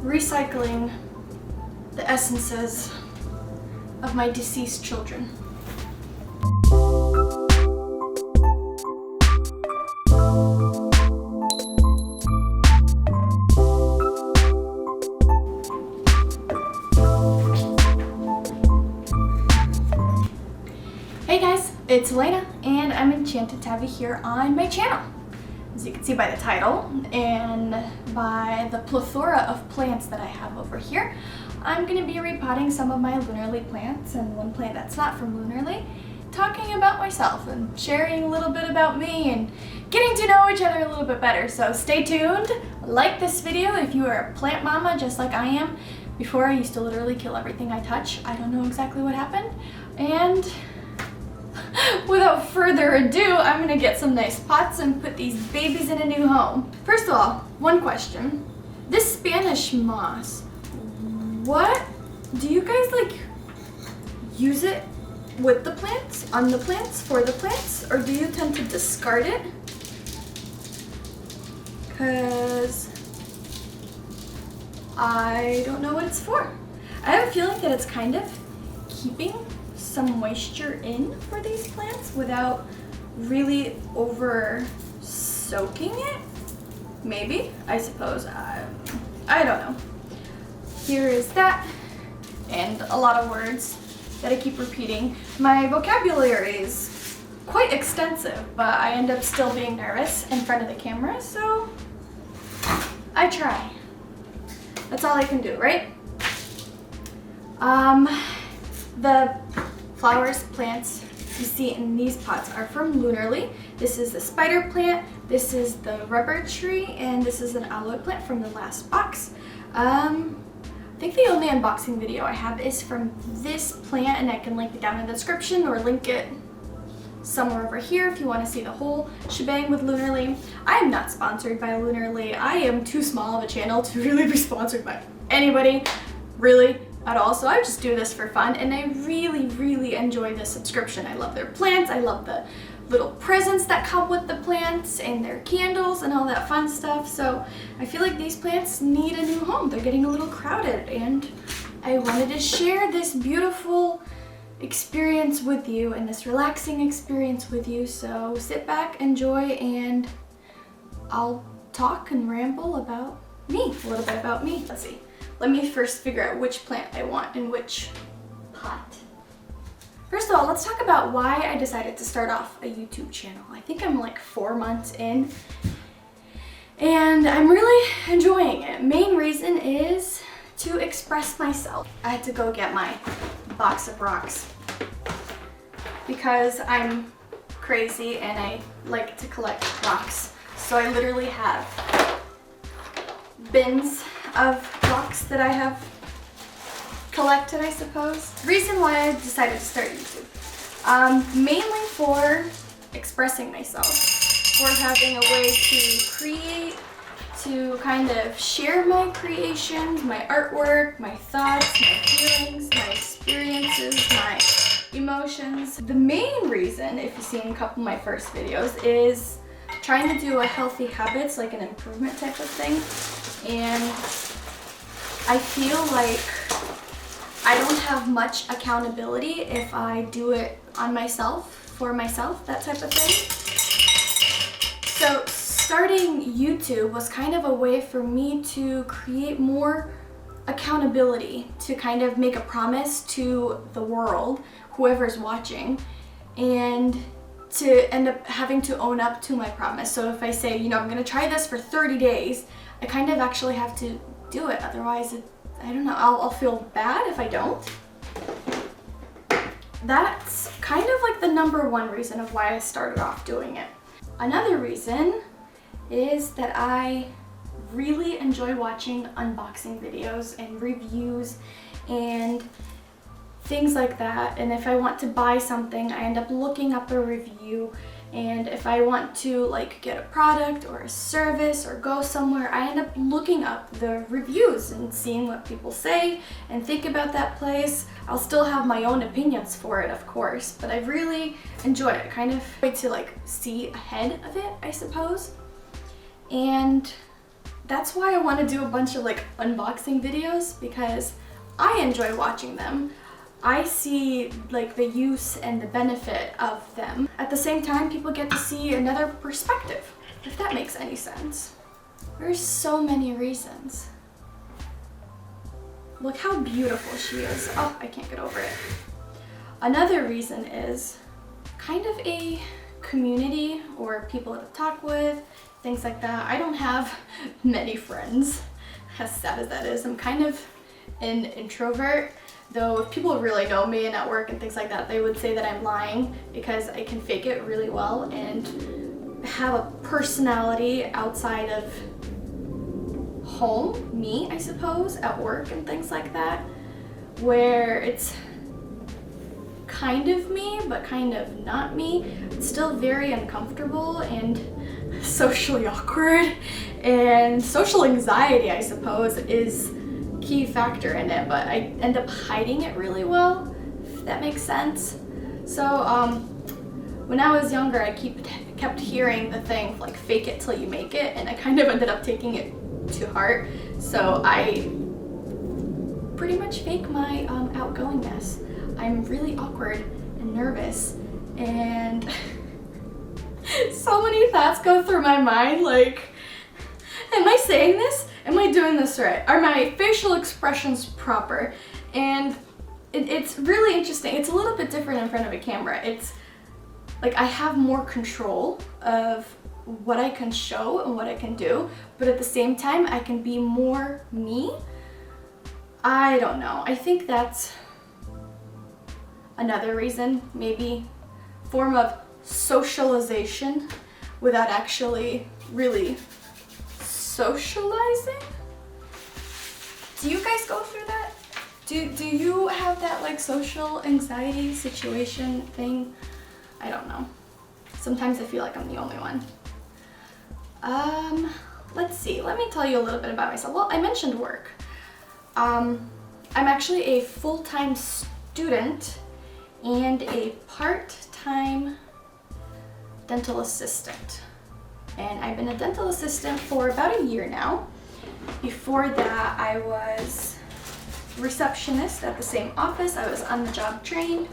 recycling the essences of my deceased children. Hey guys, it's Elena and I'm enchanted to have you here on my channel. As you can see by the title and by the plethora of plants that I have over here, I'm going to be repotting some of my Lunarly plants and one plant that's not from Lunarly, talking about myself and sharing a little bit about me and getting to know each other a little bit better. So stay tuned, like this video if you are a plant mama just like I am. Before, I used to literally kill everything I touch. I don't know exactly what happened. And without further ado, I'm gonna get some nice pots and put these babies in a new home. First of all, one question. This Spanish moss, what, do you guys like use it with the plants, on the plants, for the plants, or do you tend to discard it? Cause I don't know what it's for. I have a feeling that it's kind of keeping some moisture in for these plants without really over soaking it. Maybe, I suppose. I don't know. Here is that, and a lot of words that I keep repeating. My vocabulary is quite extensive, but I end up still being nervous in front of the camera, so I try. That's all I can do, right? The flowers, plants you see in these pots are from Lunarly. This is the spider plant, this is the rubber tree, and this is an aloe plant from the last box. I think the only unboxing video I have is from this plant, and I can link it down in the description or link it somewhere over here if you want to see the whole shebang with Lunarly. I am not sponsored by Lunarly. I am too small of a channel to really be sponsored by anybody, really, at all. So I just do this for fun, and I really enjoy the subscription. I love their plants. I love the little presents that come with the plants and their candles and all that fun stuff. So I feel like these plants need a new home. They're getting a little crowded, and I wanted to share this beautiful experience with you and this relaxing experience with you. So sit back, enjoy, and I'll talk and ramble about me, a little bit about me. Let's see. Let me first figure out which plant I want in which pot. First of all, let's talk about why I decided to start off a YouTube channel. I think I'm like 4 months in, and I'm really enjoying it. Main reason is to express myself. I had to go get my box of rocks because I'm crazy and I like to collect rocks. So I literally have bins of rocks that I have collected, I suppose. The reason why I decided to start YouTube, mainly for expressing myself, for having a way to create, to kind of share my creations, my artwork, my thoughts, my feelings, my experiences, my emotions. The main reason, if you've seen a couple of my first videos, is trying to do a healthy habits, like an improvement type of thing. And I feel like I don't have much accountability if I do it on myself, for myself, that type of thing. So starting YouTube was kind of a way for me to create more accountability, to kind of make a promise to the world, whoever's watching, and to end up having to own up to my promise. So if I say, you know, I'm gonna try this for 30 days, I kind of actually have to do it. Otherwise, I don't know, I'll feel bad if I don't. That's kind of like the #1 reason of why I started off doing it. Another reason is that I really enjoy watching unboxing videos and reviews and things like that. And if I want to buy something, I end up looking up a review. And if I want to like get a product or a service or go somewhere, I end up looking up the reviews and seeing what people say and think about that place. I'll still have my own opinions for it, of course, but I really enjoy it. Kind of way to like see ahead of it, I suppose. And That's why I want to do a bunch of like unboxing videos, because I enjoy watching them. I see like the use and the benefit of them. At the same time, people get to see another perspective, if that makes any sense. There's so many reasons. Look how beautiful she is. Oh, I can't get over it. Another reason is kind of a community or people to talk with, things like that. I don't have many friends, as sad as that is. I'm kind of an introvert, though if people really know me and at work and things like that, they would say that I'm lying, because I can fake it really well and have a personality outside of home, me, I suppose, at work and things like that, where it's kind of me, but kind of not me. It's still very uncomfortable and socially awkward, and social anxiety, I suppose, is a key factor in it, but I end up hiding it really well, if that makes sense. So when I was younger, I kept hearing the thing like fake it till you make it, and I kind of ended up taking it to heart. So I pretty much fake my outgoingness. I'm really awkward and nervous, and so many thoughts go through my mind, like, am I saying this? Am I doing this right? Are my facial expressions proper? And it's really interesting. It's a little bit different in front of a camera. It's like I have more control of what I can show and what I can do, but at the same time I can be more me. I don't know. I think that's another reason, maybe form of socialization without actually really socializing. Do you guys go through that? Do you have that like social anxiety situation thing? I don't know. Sometimes I feel like I'm the only one. Let's see. Let me tell you a little bit about myself. Well, I mentioned work. I'm actually a full-time student and a part-time dental assistant. And I've been a dental assistant for about a year now. Before that, I was receptionist at the same office. I was on the job trained.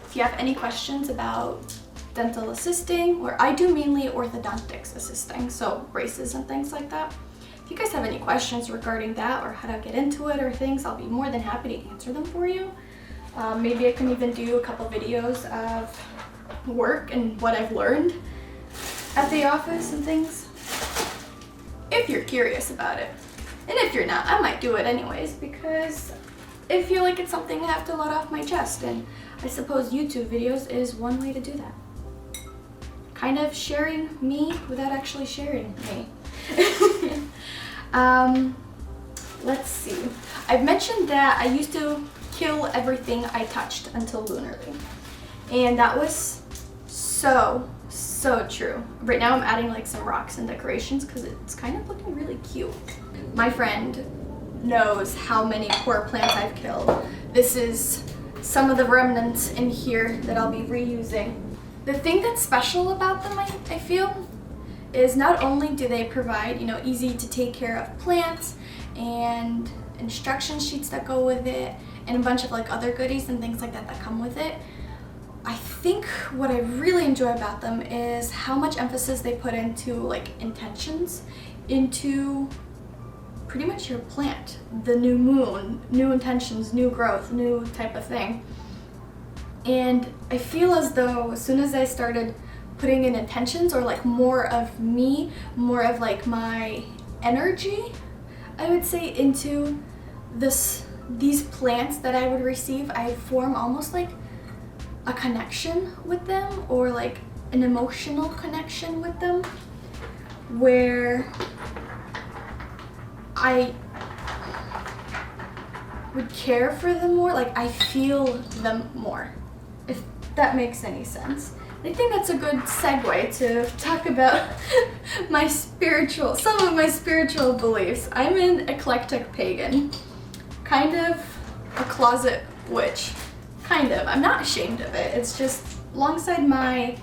If you have any questions about dental assisting, where I do mainly orthodontics assisting, so braces and things like that. If you guys have any questions regarding that or how to get into it or things, I'll be more than happy to answer them for you. Maybe I can even do a couple videos of work and what I've learned at the office and things, if you're curious about it. And if you're not, I might do it anyways, because I feel like it's something I have to let off my chest, and I suppose YouTube videos is one way to do that. Kind of sharing me without actually sharing me. Let's see. I've mentioned that I used to kill everything I touched until Lunarly. And that was so true. Right now I'm adding like some rocks and decorations because it's kind of looking really cute. My friend knows how many poor plants I've killed. This is some of the remnants in here that I'll be reusing. The thing that's special about them, I feel, is not only do they provide, easy to take care of plants and instruction sheets that go with it and a bunch of like other goodies and things like that that come with it. I think what I really enjoy about them is how much emphasis they put into like intentions, into pretty much your plant, the new moon, new intentions, new growth, new type of thing. And I feel as though as soon as I started putting in intentions or like more of me, more of like my energy, I would say, into these plants that I would receive, I form almost like a connection with them, or like an emotional connection with them, where I would care for them more, like I feel them more, if that makes any sense. I think that's a good segue to talk about some of my spiritual beliefs. I'm an eclectic pagan, kind of a closet witch, kind of. I'm not ashamed of it. It's just alongside my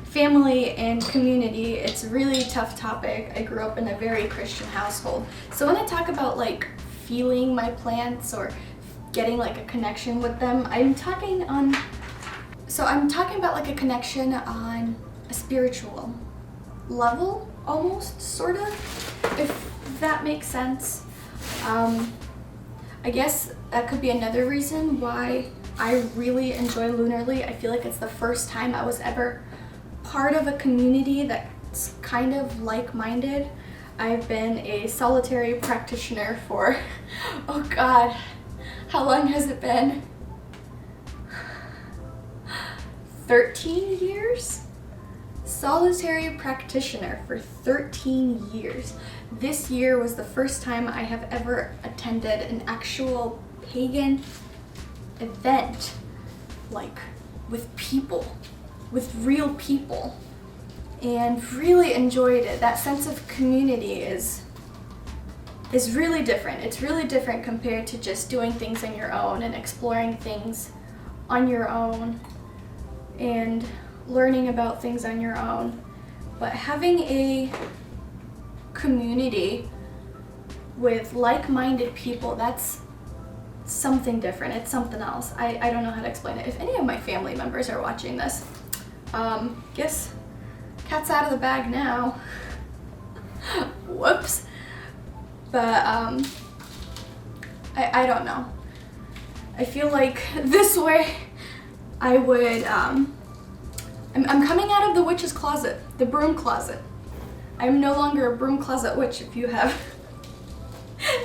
family and community, it's a really tough topic. I grew up in a very Christian household. So when I talk about like feeling my plants or getting like a connection with them, I'm talking about like a connection on a spiritual level, almost, sort of, if that makes sense. I guess that could be another reason why I really enjoy Lunarly. I feel like it's the first time I was ever part of a community that's kind of like-minded. I've been a solitary practitioner for, oh God, how long has it been? 13 years? Solitary practitioner for 13 years. This year was the first time I have ever attended an actual pagan event, like with people, with real people, and really enjoyed it. That sense of community is really different. It's really different compared to just doing things on your own and exploring things on your own and learning about things on your own. But having a community with like-minded people, that's something different. It's something else. I don't know how to explain it. If any of my family members are watching this, guess cat's out of the bag now. Whoops. But I don't know. I feel like this way I would I'm coming out of the witch's closet, the broom closet. I'm no longer a broom closet witch, if you have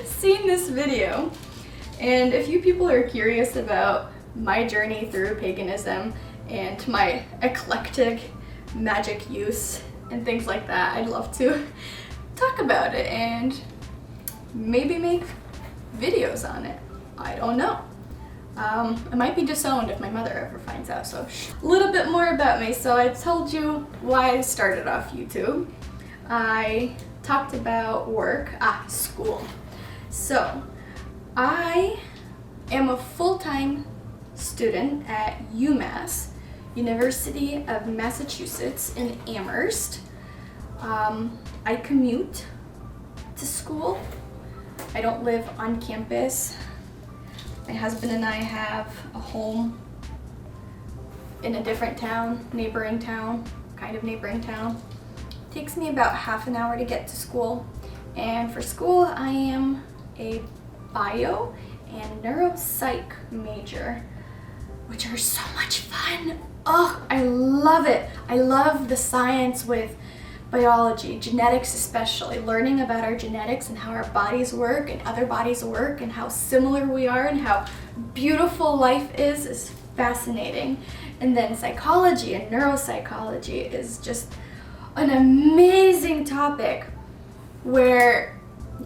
seen this video. And if you people are curious about my journey through paganism and my eclectic magic use and things like that, I'd love to talk about it and maybe make videos on it. I don't know. I might be disowned if my mother ever finds out, so a little bit more about me. So I told you why I started off YouTube. I talked about work, school. So I am a full-time student at UMass, University of Massachusetts in Amherst. I commute to school. I don't live on campus. My husband and I have a home in a different town, neighboring town. It takes me about half an hour to get to school. And for school, I am a bio and neuropsych major, which are so much fun. Oh, I love it. I love the science with biology, genetics especially, learning about our genetics and how our bodies work and other bodies work and how similar we are and how beautiful life is fascinating. And then psychology and neuropsychology is just an amazing topic where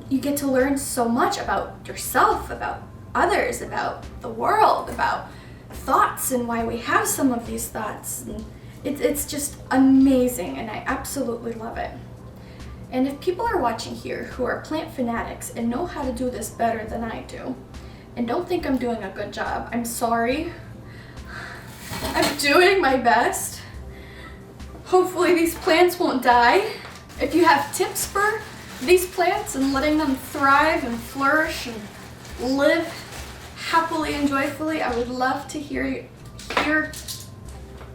you get to learn so much about yourself, about others, about the world, about thoughts and why we have some of these thoughts. And it's just amazing, and I absolutely love it. And if people are watching here who are plant fanatics and know how to do this better than I do, and don't think I'm doing a good job, I'm sorry. I'm doing my best. Hopefully these plants won't die. If you have tips for these plants and letting them thrive and flourish and live happily and joyfully, I would love to hear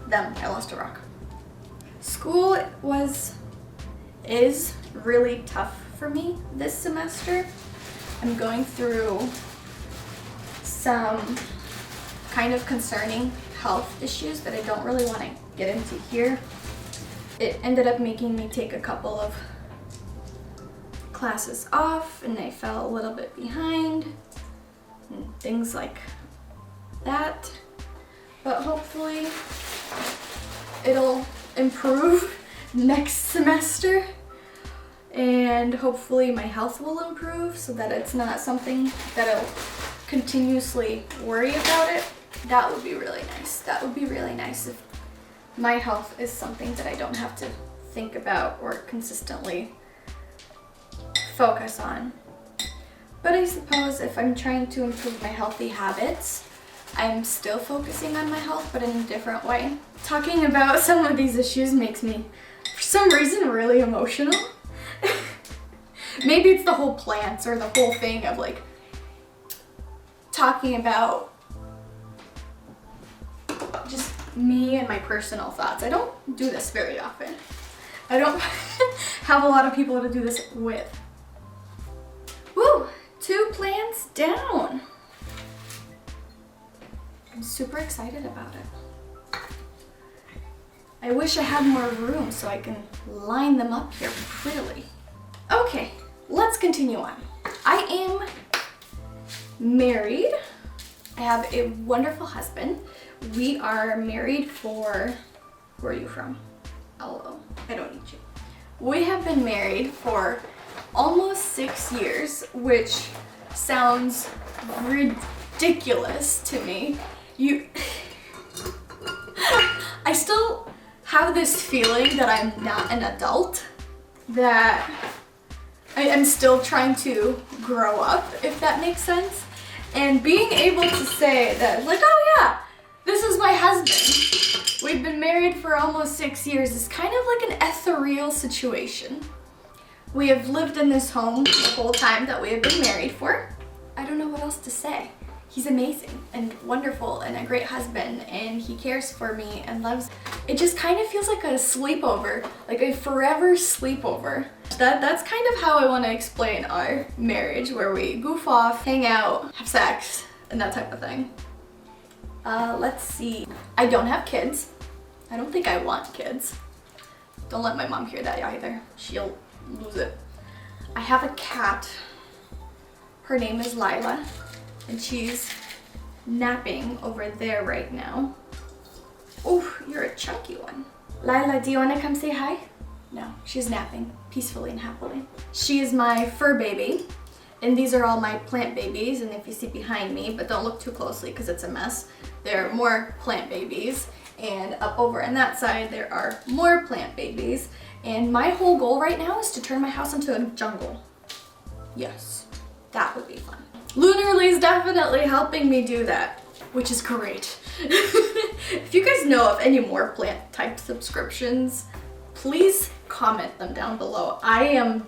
them. I lost a rock. School is really tough for me this semester. I'm going through some kind of concerning health issues that I don't really want to get into here. It ended up making me take a couple of classes off, and I fell a little bit behind and things like that. But hopefully it'll improve next semester, and hopefully my health will improve so that it's not something that I'll continuously worry about it. That would be really nice. That would be really nice if my health is something that I don't have to think about or consistently focus on. But I suppose if I'm trying to improve my healthy habits, I'm still focusing on my health, but in a different way. Talking about some of these issues makes me, for some reason, really emotional. Maybe it's the whole plants or the whole thing of like talking about just me and my personal thoughts. I don't do this very often. I don't have a lot of people to do this with. Woo! 2 plants down. I'm super excited about it. I wish I had more room so I can line them up here prettily. Okay, let's continue on. I am married. I have a wonderful husband. We are married for, where are you from? LO, I don't need you. We have been married for almost 6 years, which sounds ridiculous to me. I still have this feeling that I'm not an adult, that I am still trying to grow up, if that makes sense. And being able to say that, like, oh yeah, this is my husband. We've been married for almost 6 years is kind of like an ethereal situation. We have lived in this home the whole time that we have been married for. I don't know what else to say. He's amazing and wonderful and a great husband, and he cares for me and loves. It just kind of feels like a sleepover, like a forever sleepover. That's kind of how I want to explain our marriage, where we goof off, hang out, have sex, and that type of thing. Let's see. I don't have kids. I don't think I want kids. Don't let my mom hear that either. She'll lose it. I have a cat. Her name is Lila, and she's napping over there right now. Oh, you're a chunky one. Lila, do you want to come say hi? No, she's napping peacefully and happily. She is my fur baby, and these are all my plant babies. And if you see behind me, but don't look too closely because it's a mess, there are more plant babies. And up over on that side, there are more plant babies. And my whole goal right now is to turn my house into a jungle. Yes, that would be fun. Lunarly is definitely helping me do that, which is great. If you guys know of any more plant type subscriptions, please comment them down below. I am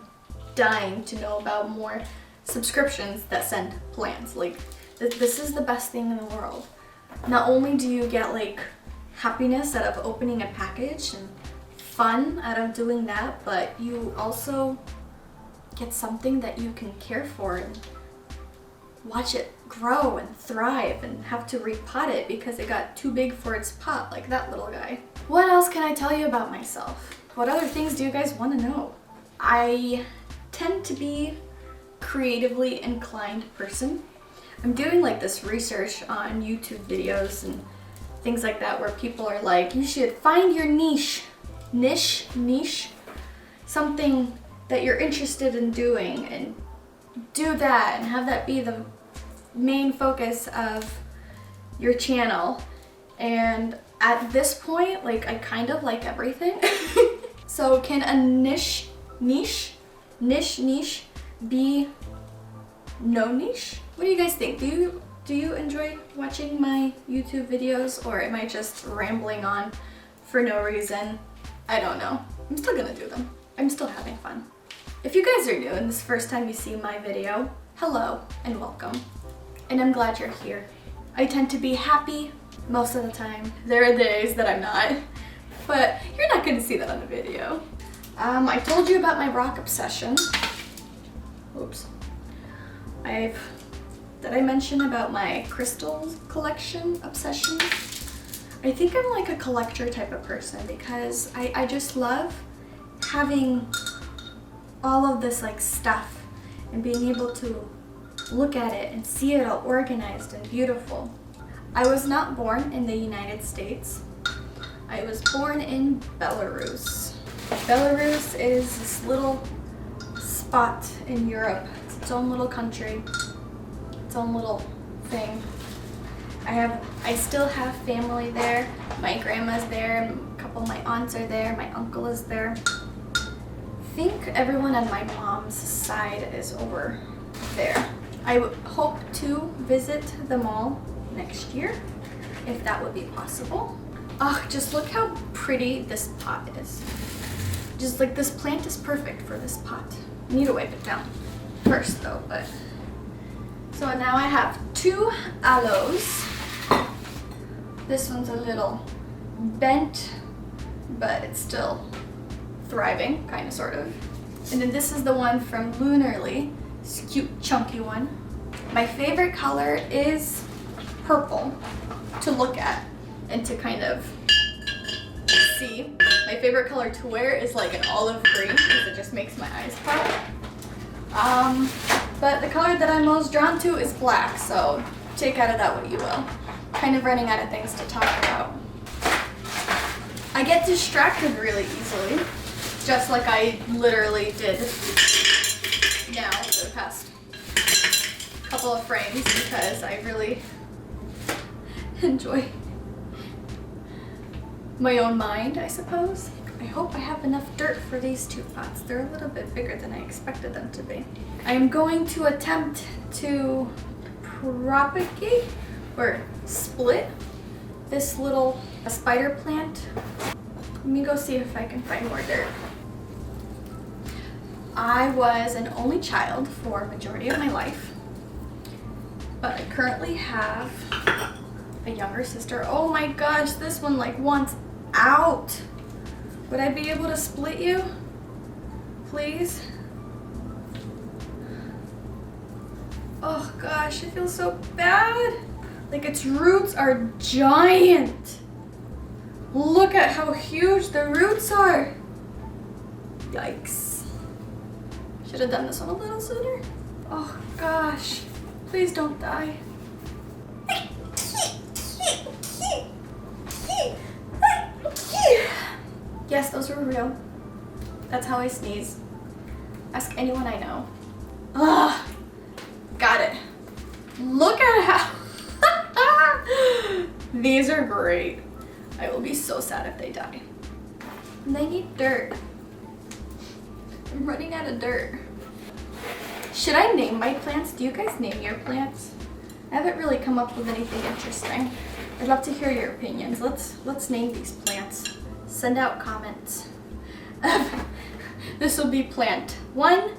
dying to know about more subscriptions that send plants. Like, this is the best thing in the world. Not only do you get like happiness out of opening a package and fun out of doing that, but you also get something that you can care for and watch it grow and thrive and have to repot it because it got too big for its pot, like that little guy. What else can I tell you about myself? What other things do you guys want to know? I tend to be creatively inclined person. I'm doing like this research on YouTube videos and things like that where people are like, you should find your niche, something that you're interested in doing and do that and have that be the main focus of your channel. And at this point, like, I kind of like everything. So can a niche be no niche? What do you guys think? Do you enjoy watching my YouTube videos, or am I just rambling on for no reason? I don't know. I'm still gonna do them. I'm still having fun. If you guys are new and this is the first time you see my video, hello and welcome. And I'm glad you're here. I tend to be happy most of the time. There are days that I'm not, but you're not gonna see that on the video. I told you about my rock obsession. Oops. Did I mention about my crystals collection obsession? I think I'm like a collector type of person because I just love having all of this like stuff and being able to look at it and see it all organized and beautiful. I was not born in the United States. I was born in Belarus. Belarus is this little spot in Europe. It's its own little country, its own little thing. I still have family there. My grandma's there, and a couple of my aunts are there, my uncle is there. I think everyone on my mom's side is over there. I hope to visit them all next year, if that would be possible. Oh, just look how pretty this pot is. Just like this plant is perfect for this pot. I need to wipe it down first though, but. So now I have 2 aloes. This one's a little bent, but it's still thriving, kind of, sort of. And then this is the one from Lunarly. It's a cute, chunky one. My favorite color is purple to look at and to kind of see. My favorite color to wear is like an olive green because it just makes my eyes pop. But the color that I'm most drawn to is black, so take out of that what you will. Kind of running out of things to talk about. I get distracted really easily, just like I literally did now for the past couple of frames, because I really enjoy my own mind, I suppose. I hope I have enough dirt for these 2 pots. They're a little bit bigger than I expected them to be. I am going to attempt to propagate or split this little spider plant. Let me go see if I can find more dirt. I was an only child for a majority of my life, but I currently have a younger sister. Oh my gosh, this one like wants out. Would I be able to split you? Please? Oh gosh, I feel so bad. Like its roots are giant. Look at how huge the roots are. Yikes. Should have done this one a little sooner. Oh gosh, please don't die. Yes, those were real. That's how I sneeze. Ask anyone I know. Ugh. Got it. Look at how... These are great. I will be so sad if they die. And they need dirt. I'm running out of dirt. Should I name my plants? Do you guys name your plants? I haven't really come up with anything interesting. I'd love to hear your opinions. Let's name these plants. Send out comments. This will be plant 1,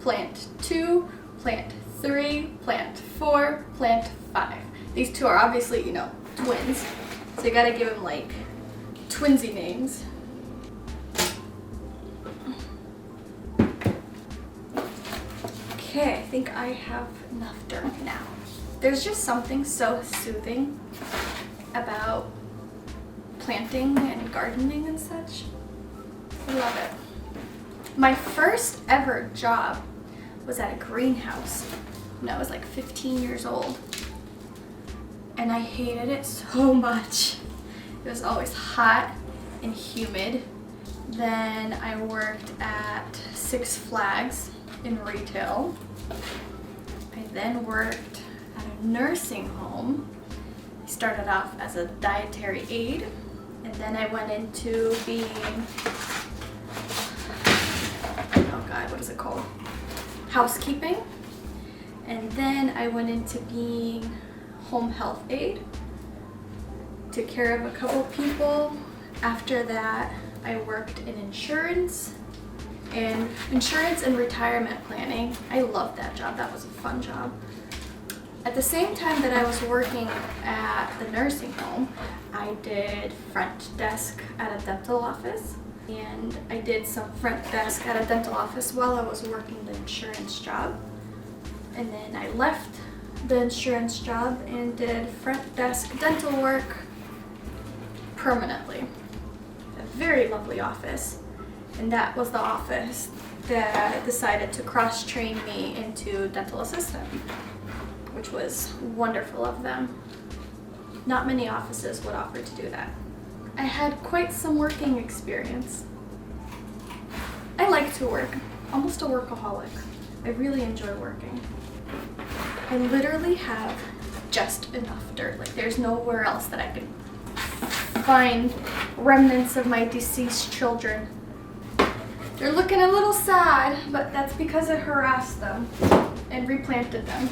plant 2, plant 3, plant 4, plant 5. These 2 are obviously, you know, twins. So you gotta give them like twinsy names. Okay, I think I have enough dirt now. There's just something so soothing about planting and gardening and such. I love it. My first ever job was at a greenhouse when I was like 15 years old. And I hated it so much. It was always hot and humid. Then I worked at Six Flags in retail. I then worked at a nursing home. I started off as a dietary aide, and then I went into being, oh God, what is it called? Housekeeping. And then I went into being home health aide. Took care of a couple people. After that, I worked in insurance and retirement planning. I loved that job. That was a fun job. At the same time that I was working at the nursing home, I did front desk at a dental office, and I did some front desk at a dental office while I was working the insurance job. And then I left the insurance job and did front desk dental work permanently. A very lovely office, and that was the office that decided to cross-train me into dental assistant, which was wonderful of them. Not many offices would offer to do that. I had quite some working experience. I like to work, almost a workaholic. I really enjoy working. I literally have just enough dirt. Like there's nowhere else that I can find remnants of my deceased children. They're looking a little sad, but that's because I harassed them and replanted them.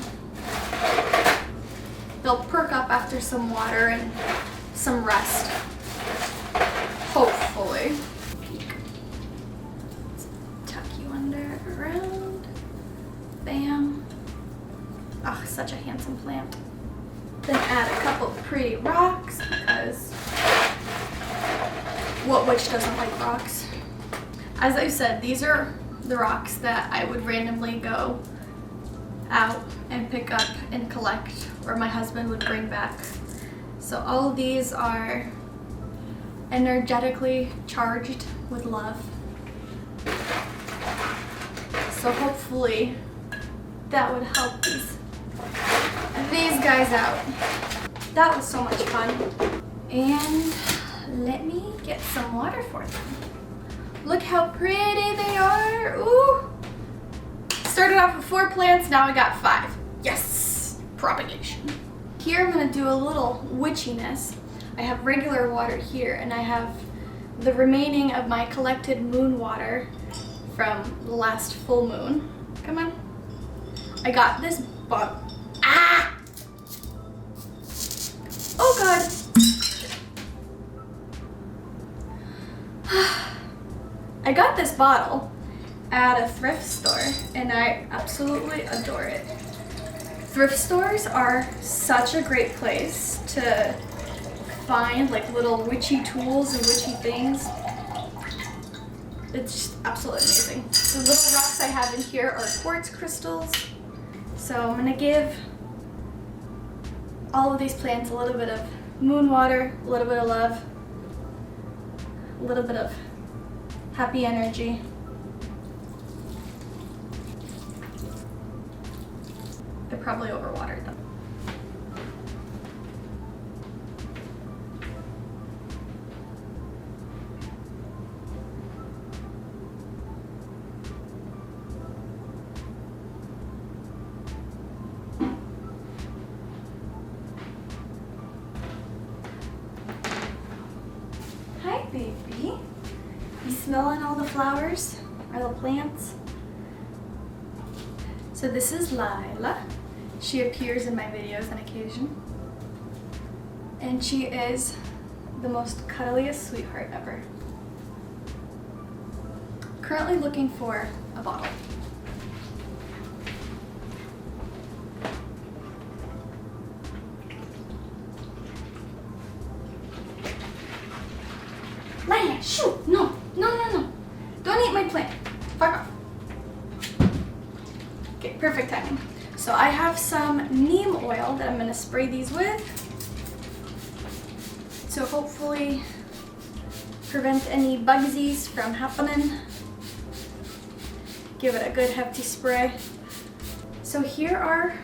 They'll perk up after after some water and some rest. Hopefully. Tuck you under, around. Bam. Oh, such a handsome plant. Then add a couple pretty rocks because what witch doesn't like rocks? As I said, these are the rocks that I would randomly go out and pick up and collect, or my husband would bring back. So all of these are energetically charged with love. So hopefully that would help these guys out. That was so much fun. And let me get some water for them. Look how pretty they are. Ooh. Started off with 4 plants, now I got 5. Yes, propagation. Here I'm gonna do a little witchiness. I have regular water here, and I have the remaining of my collected moon water from the last full moon. Come on. I got this bottle. Ah! Oh God. I got this bottle at a thrift store and I absolutely adore it. Thrift stores are such a great place to find like little witchy tools and witchy things. It's just absolutely amazing. The little rocks I have in here are quartz crystals. So I'm gonna give all of these plants a little bit of moon water, a little bit of love, a little bit of happy energy. I probably overwatered them. Hi, baby. You smelling all the flowers or the plants? So this is Lila. She appears in my videos on occasion. And she is the most cuddliest sweetheart ever. Currently looking for a bottle. Lila, shoot! No, no, no, no. Don't eat my plant. Fuck off. Okay, perfect timing. So I have some neem oil that I'm gonna spray these with. So hopefully prevent any bugsies from happening. Give it a good hefty spray. So here are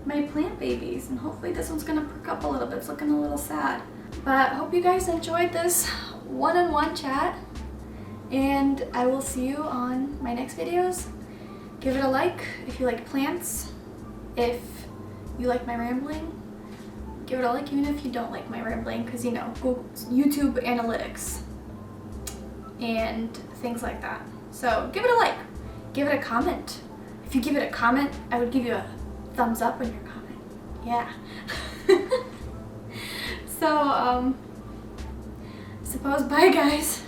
my plant babies, and hopefully this one's gonna perk up a little bit. It's looking a little sad. But hope you guys enjoyed this one-on-one chat, and I will see you on my next videos. Give it a like if you like plants. If you like my rambling, give it a like even if you don't like my rambling, because you know, Google, YouTube analytics and things like that. So give it a like, give it a comment. If you give it a comment, I would give you a thumbs up on your comment. Yeah. So, suppose bye guys.